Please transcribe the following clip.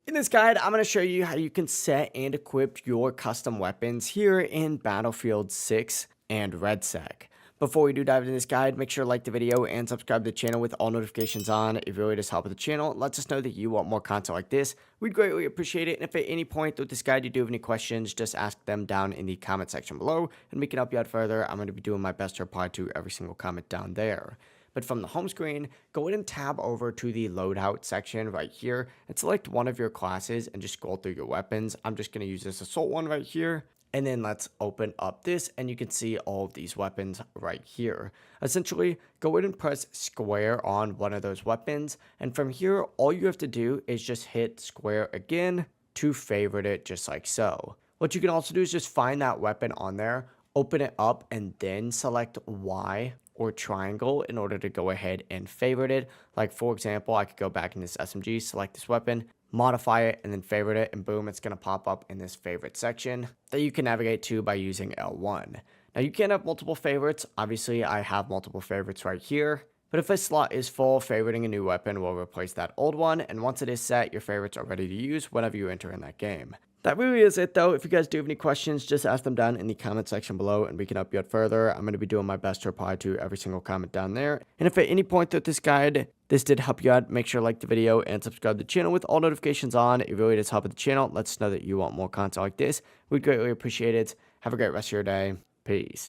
In this guide, I'm going to show you how you can set and equip your custom weapons here in Battlefield 6 and RedSec. Before we do dive into this guide, make sure to like the video and subscribe to the channel with all notifications on. It really does help with the channel. It lets us know that you want more content like this. We'd greatly appreciate it. And if at any point with this guide you do have any questions, just ask them down in the comment section below and we can help you out further. I'm going to be doing my best to reply to every single comment down there. But from the home screen, go ahead and tab over to the loadout section right here and select one of your classes and just scroll through your weapons. I'm just going to use this assault one right here. And then let's open up this and you can see all of these weapons right here. Essentially, go ahead and press square on one of those weapons. And from here, all you have to do is just hit square again to favorite it just like so. What you can also do is just find that weapon on there, open it up, and then select Y or triangle in order to go ahead and favorite it. Like for example, I could go back in this SMG, select this weapon, modify it, and then favorite it, and boom, it's going to pop up in this favorite section that you can navigate to by using L1. Now you can have multiple favorites. Obviously, I have multiple favorites right here. But if a slot is full, favoriting a new weapon will replace that old one, and once it is set, your favorites are ready to use whenever you enter in that game. That really is it though. If you guys do have any questions, just ask them down in the comment section below and we can help you out further. I'm going to be doing my best to reply to every single comment down there. And if at any point throughout this guide, this did help you out, make sure to like the video and subscribe to the channel with all notifications on. It really does help with the channel. Let us know that you want more content like this. We'd greatly appreciate it. Have a great rest of your day. Peace.